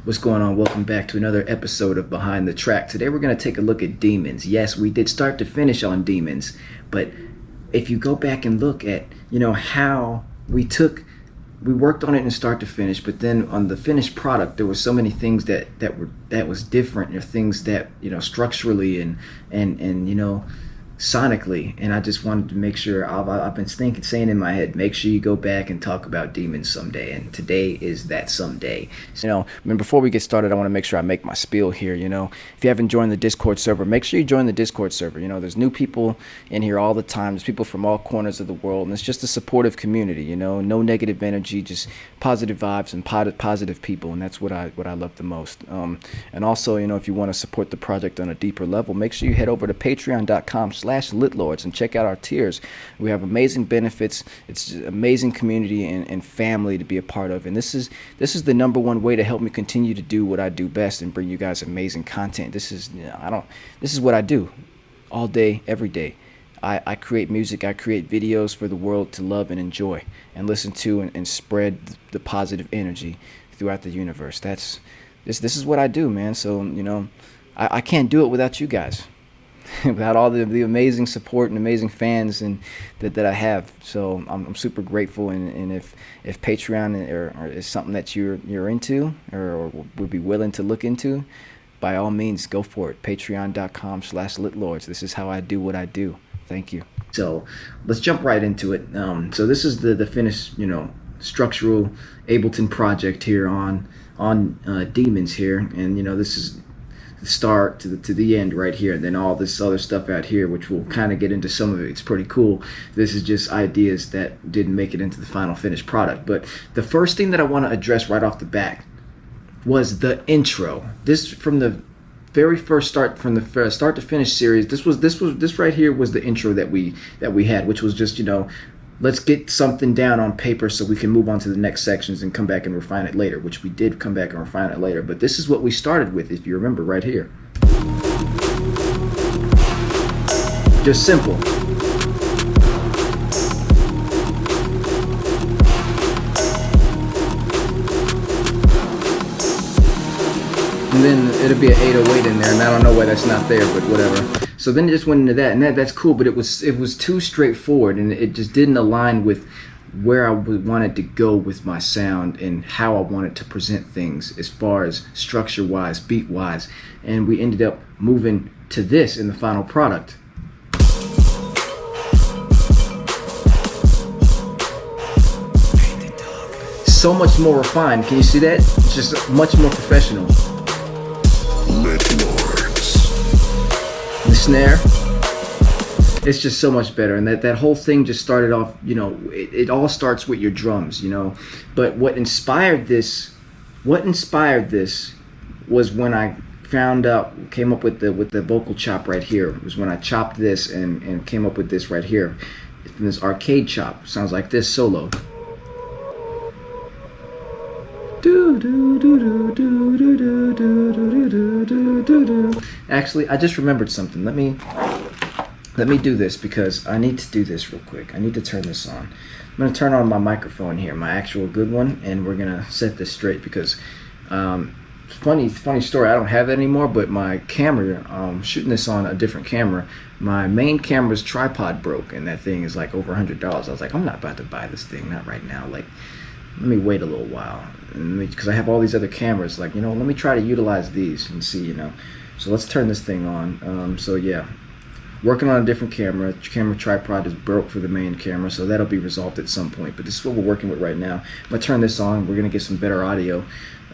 What's going on? Welcome back to another episode of Behind the Track. Today we're going to take a look at Demons. Yes, we did start to finish on Demons, but if you go back and look at, how we worked on it in start to finish, but then on the finished product, there were so many things that was different, or things that, structurally and sonically, and I just wanted to make sure. I've been saying in my head, make sure you go back and talk about Demons someday, and today is that someday. Before we get started, I want to make sure I make my spiel here. If you haven't joined the Discord server, make sure you join the Discord server. There's new people in here all the time. There's people from all corners of the world, and it's just a supportive community. No negative energy, just positive vibes and positive people, and that's what I love the most. And also, if you want to support the project on a deeper level, make sure you head over to patreon.com/litlords and check out our tiers. We have amazing benefits. It's an amazing community and family to be a part of, and this is the number one way to help me continue to do what I do best and bring you guys amazing content. This is what I do all day, every day. I create music, I create videos for the world to love and enjoy and listen to and spread the positive energy throughout the universe. This is what I do, man. So I can't do it without you guys. Without all the amazing support and amazing fans and that I have. So I'm super grateful, and if Patreon or is something that you're into or would be willing to look into, by all means go for it. Patreon.com/litlords. This is how I do what I do. Thank you. So let's jump right into it. So this is the finished structural Ableton project here on Demons here, and this is the start to the end right here, and then all this other stuff out here, which we'll kind of get into some of it. It's pretty cool. This is just ideas that didn't make it into the final finished product. But the first thing that I want to address right off the bat was the intro. This from the very first start, from the start to finish series. This right here was the intro that we had, which was just let's get something down on paper so we can move on to the next sections and come back and refine it later, which we did come back and refine it later. But this is what we started with, if you remember, right here. Just simple. And then it'll be an 808 in there, and I don't know why that's not there, but whatever. So then it just went into that, and that's cool, but it was too straightforward, and it just didn't align with where I wanted to go with my sound and how I wanted to present things as far as structure-wise, beat-wise, and we ended up moving to this in the final product. So much more refined. Can you see that? It's just much more professional. The snare, it's just so much better, and that whole thing just started off, it all starts with your drums, but what inspired this was when I came up with the vocal chop right here. It was when I chopped this and came up with this right here. From this arcade chop, sounds like this solo. Actually, I just remembered something. Let me do this, because I need to do this real quick. I need to turn this on. I'm going to turn on my microphone here, my actual good one, and we're going to set this straight, because funny story, I don't have it anymore, but my camera, shooting this on a different camera, my main camera's tripod broke, and that thing is like over $100. I was like, I'm not about to buy this thing, not right now. Like, let me wait a little while, because I have all these other cameras. Like, let me try to utilize these and see, So let's turn this thing on. So yeah, working on a different camera. Camera tripod is broke for the main camera, so that'll be resolved at some point. But this is what we're working with right now. I'm gonna turn this on. We're gonna get some better audio.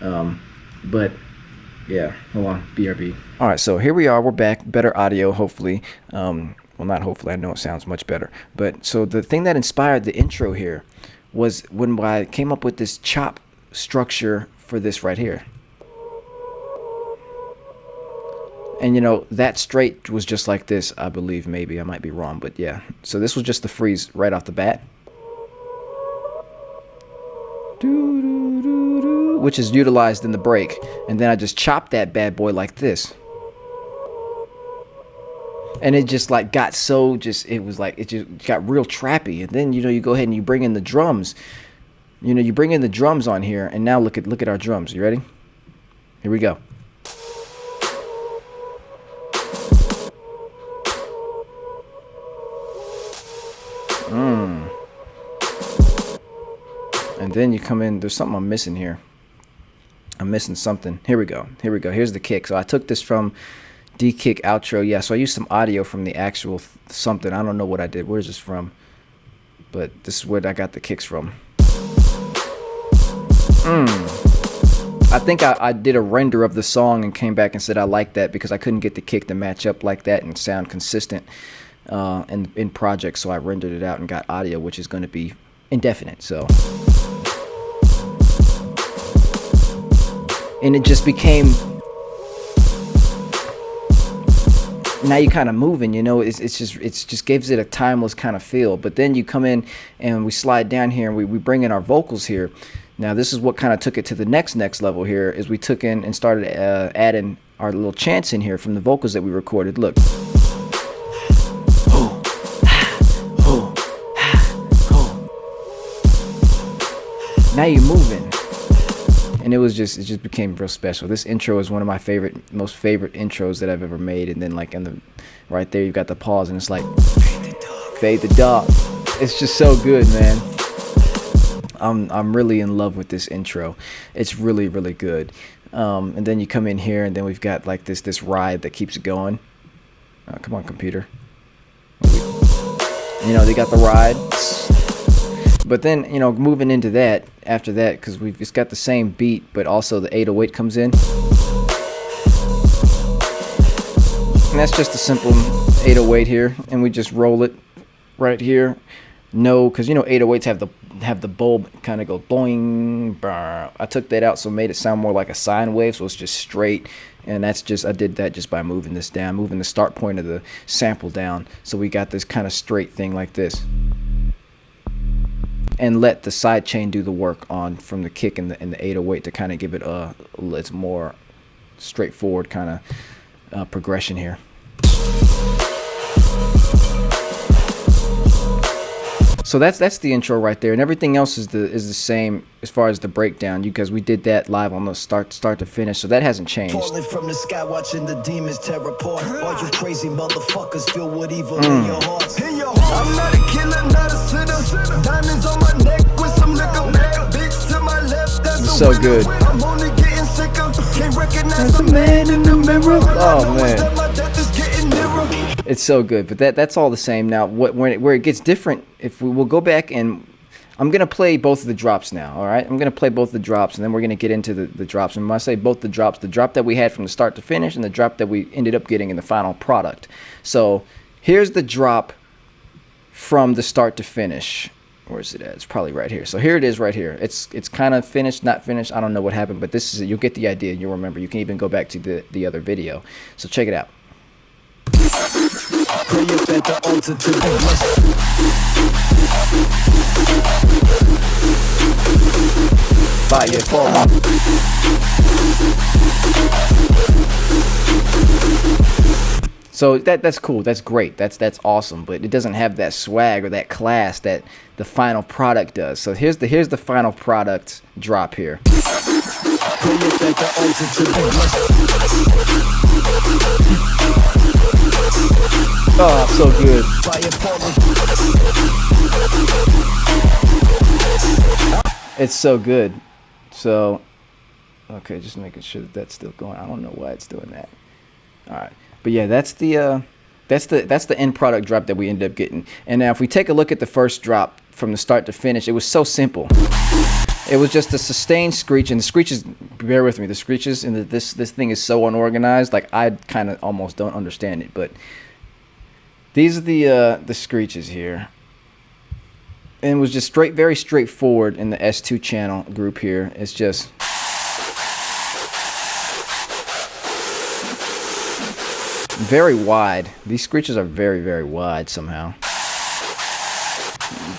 But yeah, hold on, BRB. All right, so here we are. We're back. Better audio, hopefully. Well, not hopefully. I know it sounds much better. But so the thing that inspired the intro here was when I came up with this chop structure for this right here. And that straight was just like this, I believe. Maybe I might be wrong, but yeah. So this was just the freeze right off the bat, which is utilized in the break, and then I just chopped that bad boy like this. And it just like got so it was like, it just got real trappy. And then, you go ahead and you bring in the drums. You bring in the drums on here, and now look at our drums. You ready? Here we go. And then you come in. There's something I'm missing here. I'm missing something. Here we go. Here we go. Here's the kick. So I took this from D-kick outro. Yeah, so I used some audio from the actual something. I don't know what I did. Where's this from? But this is where I got the kicks from. I think I did a render of the song and came back and said I like that because I couldn't get the kick to match up like that and sound consistent in Project. So I rendered it out and got audio, which is going to be indefinite. So, and it just became, now you kind of moving, you know, it's just gives it a timeless kind of feel. But then you come in and we slide down here and we bring in our vocals here. Now this is what kind of took it to the next level here, is we took in and started adding our little chants in here from the vocals that we recorded. Look. Now you're moving. And it just became real special. This intro is one of my most favorite intros that I've ever made. And then like right there, you've got the pause and it's like, fade the dog. It's just so good, man. I'm really in love with this intro. It's really, really good. And then you come in here and then we've got like this ride that keeps it going. Oh, come on, computer. You know, they got the ride. But then, you know, moving into that, after that, because it's got the same beat, but also the 808 comes in. And that's just a simple 808 here. And we just roll it right here. No, because, you know, 808s have the bulb kind of go boing, brr. I took that out, so made it sound more like a sine wave, so it's just straight. And I did that just by moving this down, moving the start point of the sample down. So we got this kind of straight thing like this. And let the side chain do the work on from the kick and the 808 to kind of give it it's more straightforward kind of progression here. So that's the intro right there, and everything else is the same as far as the breakdown, because we did that live on the start to finish, so that hasn't changed. Falling from the sky, watching the demons tear apart. All you crazy motherfuckers filled with evil in your hearts. I'm not a killer, not a sinner. Diamonds on my neck with some liquor. Bitch to my left, that's so good. I'm only getting sicker. Can't recognize the man in the mirror. Oh man. It's so good, but that's all the same. Now, where it gets different, if we'll go back and I'm gonna play both of the drops now. All right, I'm gonna play both the drops, and then we're gonna get into the drops. And when I say both the drop that we had from the start to finish, and the drop that we ended up getting in the final product. So here's the drop from the start to finish. Where's it at? It's probably right here. So here it is right here. It's kind of finished, not finished. I don't know what happened, but this is it. You'll get the idea. You'll remember. You can even go back to the other video. So check it out. Pray up at the altar to be blessed. Fire fall. So that's cool. That's great. That's awesome. But it doesn't have that swag or that class that the final product does. So here's the final product drop here. Pray up at the altar to be blessed. Oh, so good. It's so good. So, okay, just making sure that's still going. I don't know why it's doing that. All right, but yeah, that's the end product drop that we ended up getting. And now, if we take a look at the first drop from the start to finish, it was so simple. It was just a sustained screech, and the screeches, bear with me, the screeches, and this thing is so unorganized. Like I kind of almost don't understand it, but. These are the screeches here, and it was just very straightforward in the S2 channel group here. It's just very wide. These screeches are very wide somehow.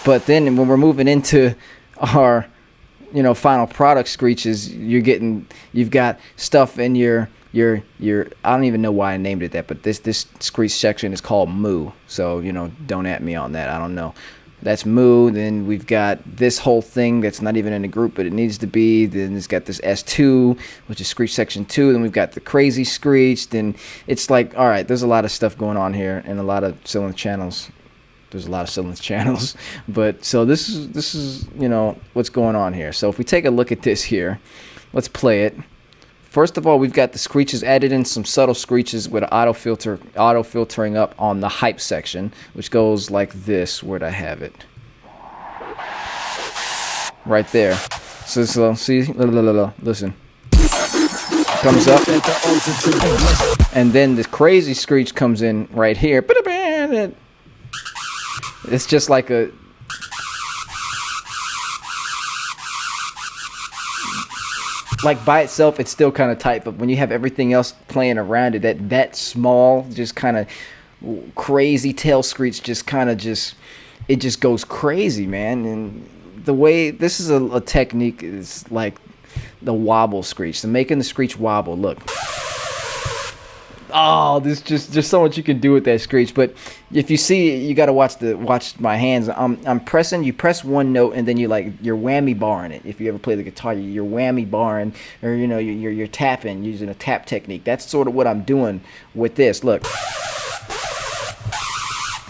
But then when we're moving into our, you know, final product screeches, you've got stuff in your I don't even know why I named it that, but this screech section is called moo. So, you know, don't at me on that. I don't know. That's moo. Then we've got this whole thing that's not even in a group, but it needs to be. Then it's got this S2, which is screech section 2. Then we've got the crazy screech. Then it's like, all right, there's a lot of stuff going on here and a lot of cylinder channels. There's a lot of cylinder channels. But so this is, you know, what's going on here. So if we take a look at this here, let's play it. First of all, we've got the screeches, added in some subtle screeches with an auto filtering up on the hype section, which goes like this. Where'd I have it? Right there. So see, listen. Comes up, and then the crazy screech comes in right here. It's just like a... like by itself it's still kind of tight, but when you have everything else playing around it, that small, just kind of crazy tail screech, just kind of it just goes crazy, man. And the way this is a technique is like the wobble screech, so making the screech wobble. Look, oh, there's just so much you can do with that screech. But if you see, you got to watch my hands. I'm pressing. You press one note and then you're whammy barring it. If you ever play the guitar, you're whammy barring, or you know, you're tapping using a tap technique. That's sort of what I'm doing with this. Look,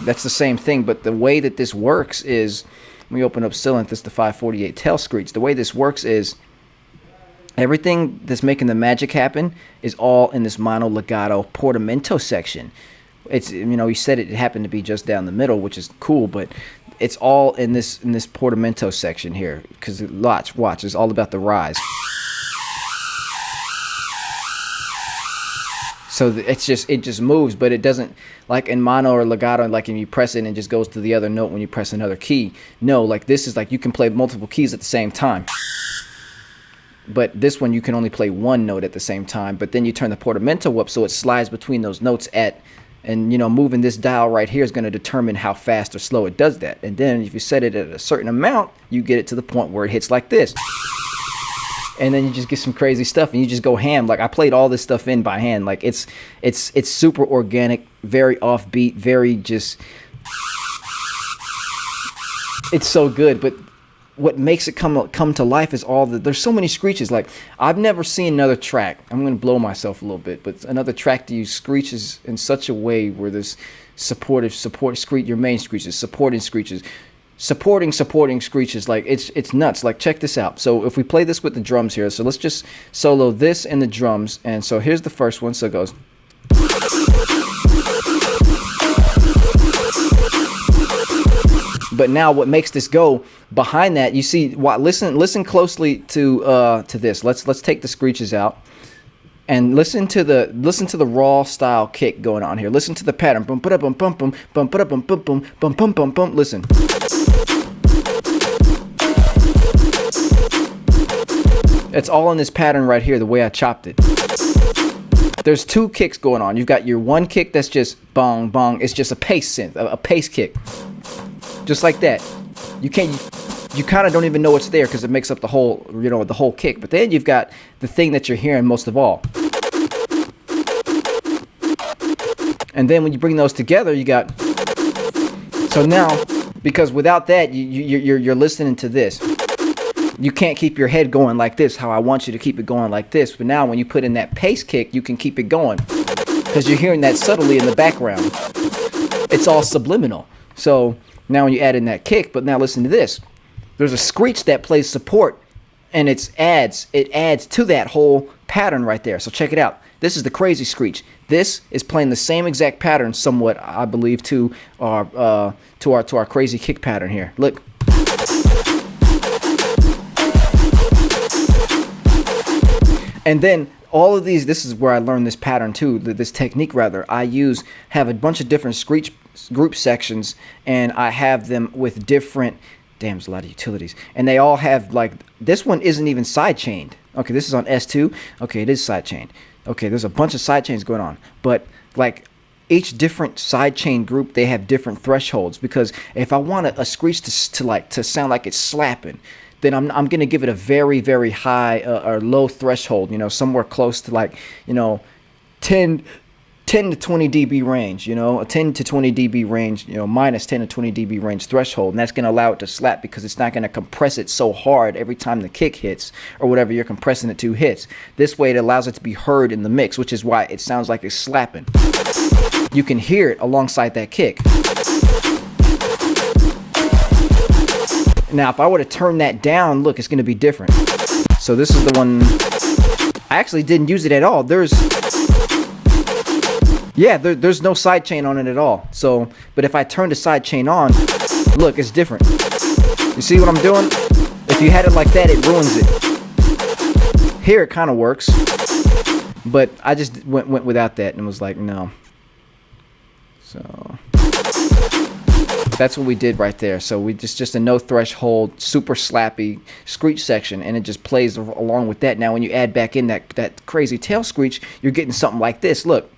that's the same thing. But the way that this works is, when we open up Cylinth, this is the 548 tail screech. The way this works is, everything that's making the magic happen is all in this mono legato portamento section. It's, you know, you said it happened to be just down the middle, which is cool, but it's all in this portamento section here, because watch, it's all about the rise. So it just moves, but it doesn't, like in mono or legato, like when you press it and it just goes to the other note when you press another key. No, like this is like you can play multiple keys at the same time. But this one, you can only play one note at the same time. But then you turn the portamento up so it slides between those notes and you know, moving this dial right here is going to determine how fast or slow it does that. And then if you set it at a certain amount, you get it to the point where it hits like this. And then you just get some crazy stuff and you just go ham. Like I played all this stuff in by hand. Like it's super organic, very offbeat, very just, it's so good. But what makes it come to life is there's so many screeches. Like I've never seen another track, I'm gonna blow myself a little bit, but another track to use screeches in such a way where there's support screech, your main screeches, supporting screeches, supporting screeches. Like it's nuts. Like check this out. So if we play this with the drums here, so let's just solo this and the drums. And so here's the first one. So it goes. But now what makes this go behind that, you see, listen closely to this. Let's take the screeches out and listen to the raw style kick going on here. Listen to the pattern. Bum bum bum bum bum bum bum bum bum bum bum bum bum. Listen. It's all in this pattern right here, the way I chopped it. There's two kicks going on. You've got your one kick that's just bong bong. It's just a pace synth, a pace kick. Just like that. You kind of don't even know it's there because it makes up the whole, you know, the whole kick. But then you've got the thing that you're hearing most of all. And then when you bring those together, you got, so now, because without that, you're listening to this. You can't keep your head going like this, how I want you to keep it going like this. But now when you put in that pace kick, you can keep it going because you're hearing that subtly in the background. It's all subliminal. So now when you add in that kick, but now listen to this. There's a screech that plays support, and it adds to that whole pattern right there. So check it out. This is the crazy screech. This is playing the same exact pattern, somewhat, I believe, to our crazy kick pattern here. Look. And then all of these, this is where I learned this pattern too, this technique rather. Have a bunch of different screech group sections, and I have them with different, damn, there's a lot of utilities. And they all have, like, this one isn't even side chained. Okay, this is on S2. Okay, it is side chained. Okay, there's a bunch of side chains going on. But, like, each different side chain group, they have different thresholds. Because if I want a screech to sound like it's slapping, then I'm going to give it a very, very high or low threshold, you know, somewhere close to, like, you know, 10 10 to 20 dB range, a 10 to 20 dB range, minus 10 to 20 dB range threshold. And that's going to allow it to slap because it's not going to compress it so hard every time the kick hits or whatever you're compressing it to hits. This way it allows it to be heard in the mix, which is why it sounds like it's slapping. You can hear it alongside that kick. Now, if I were to turn that down, look, it's going to be different. So this is the one. I actually didn't use it at all. There's no side chain on it at all. So, but if I turn the side chain on, look, it's different. You see what I'm doing? If you had it like that, it ruins it. Here it kind of works, but I just went without that and was like, no. So that's what we did right there. So we just a no threshold, super slappy screech section, and it just plays along with that. Now when you add back in that crazy tail screech, you're getting something like this. Look.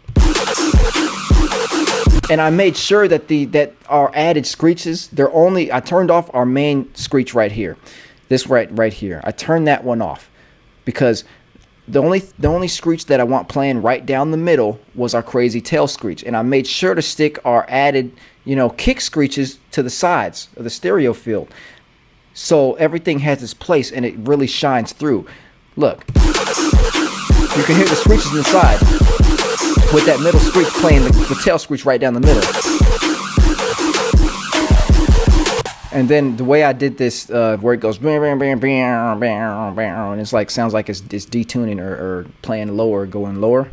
And I made sure that our added screeches, I turned off our main screech right here. This right here. I turned that one off because the only screech that I want playing right down the middle was our crazy tail screech. And I made sure to stick our added, kick screeches to the sides of the stereo field. So everything has its place and it really shines through. Look. You can hear the screeches inside with that middle screech playing the tail screech right down the middle. And then the way I did this, where it goes, and it's like, sounds like it's detuning or playing lower, going lower.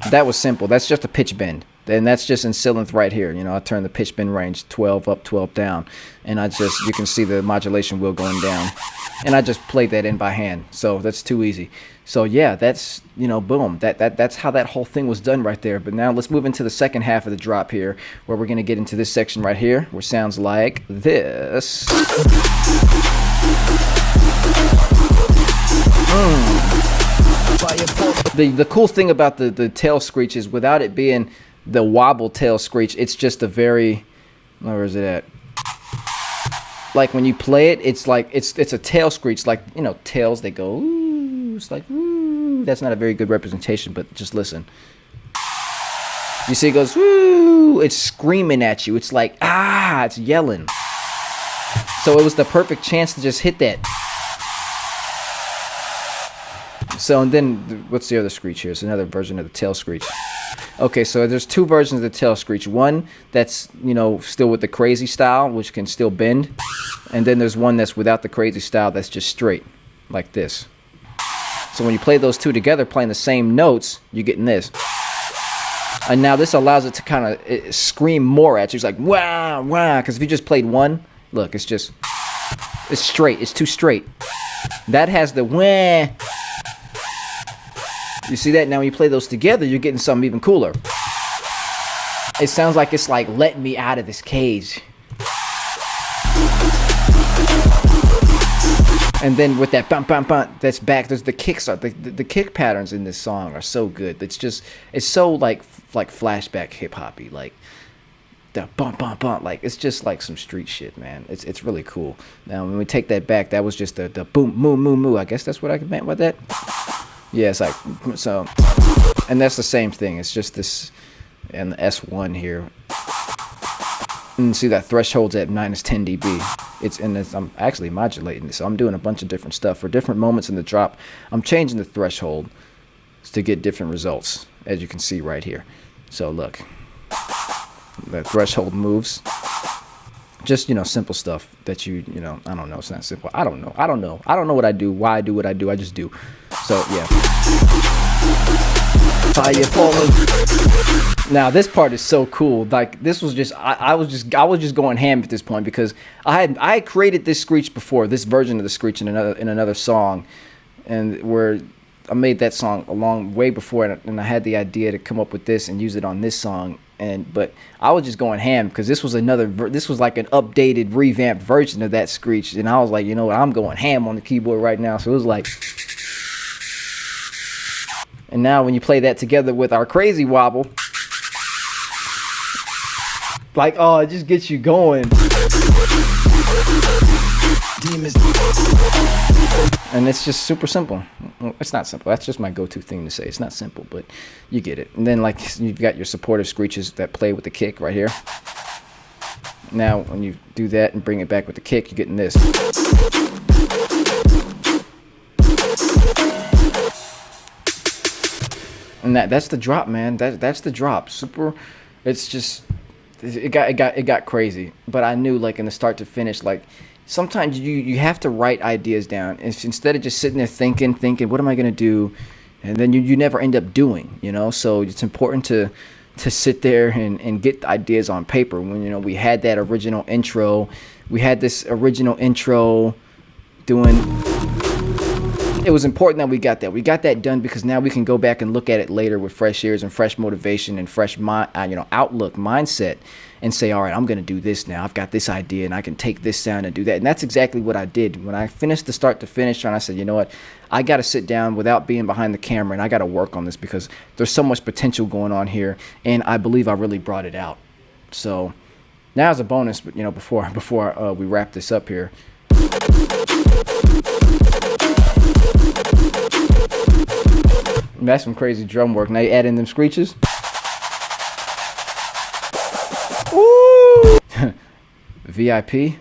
That was simple. That's just a pitch bend. And that's just in Sylenth right here. I turn the pitch bend range 12 up, 12 down. And you can see the modulation wheel going down. And I just played that in by hand. So that's too easy. So yeah, that's, boom. That's how that whole thing was done right there. But now let's move into the second half of the drop here, where we're going to get into this section right here, where it sounds like this. The cool thing about the tail screech is without it being the wobble tail screech, it's just a very, where is it at? Like when you play it, it's like it's a tail screech, like tails, they go ooh, it's like ooh. That's not a very good representation, but just listen. You see it goes woo, it's screaming at you. It's like it's yelling. So it was the perfect chance to just hit that. So and then what's the other screech here? It's another version of the tail screech. Okay, so there's two versions of the tail screech. One that's, still with the crazy style, which can still bend. And then there's one that's without the crazy style that's just straight, like this. So when you play those two together, playing the same notes, you're getting this. And now this allows it to kind of scream more at you. It's like, wow, wow. Because if you just played one, look, it's straight. It's too straight. That has the wah. You see that? Now when you play those together, you're getting something even cooler. It sounds like it's like letting me out of this cage. And then with that bum bum bum, that's back. There's the kicks. The kick patterns in this song are so good. It's so like flashback hip hoppy, like the bum bum bum. Like it's just like some street shit, man. It's really cool. Now when we take that back, that was just the boom moo moo moo. I guess that's what I meant by that. Yeah, it's like, so, and that's the same thing. It's just this, and the S1 here. And see that threshold's at minus 10 dB. I'm actually modulating this. So I'm doing a bunch of different stuff. For different moments in the drop, I'm changing the threshold to get different results, as you can see right here. So look, the threshold moves. Just, simple stuff that I don't know. It's not simple. I don't know what I do, why I do what I do. I just do. So, yeah. Fire falling. Now, this part is so cool. Like, this was just, I was just going ham at this point because I created this screech before, this version of the screech in another song, and where I made that song way before, and I had the idea to come up with this and use it on this song. But I was just going ham because this was like an updated, revamped version of that screech, and I was like, you know what, I'm going ham on the keyboard right now. So it was like, and now when you play that together with our crazy wobble, like, oh, it just gets you going. demons. And it's just super simple. Well, it's not simple. That's just my go-to thing to say. It's not simple, but you get it. And then like you've got your supportive screeches that play with the kick right here. Now when you do that and bring it back with the kick, you're getting this. And that's the drop, man. That's the drop. Super. It's just it got crazy. But I knew like in the start to finish, like sometimes you have to write ideas down. Instead of just sitting there thinking, what am I gonna do, and then you never end up doing. So it's important to sit there and get the ideas on paper. When we had that original intro, we had this original intro doing. It was important that we got that done, because now we can go back and look at it later with fresh ears and fresh motivation and fresh outlook, mindset, and say, all right, I'm going to do this now. I've got this idea and I can take this sound and do that. And that's exactly what I did. When I finished the start to finish, and I said, you know what, I got to sit down without being behind the camera, and I got to work on this because there's so much potential going on here, and I believe I really brought it out. So now as a bonus, but before we wrap this up here, that's some crazy drum work. Now you add in them screeches. Ooh! VIP.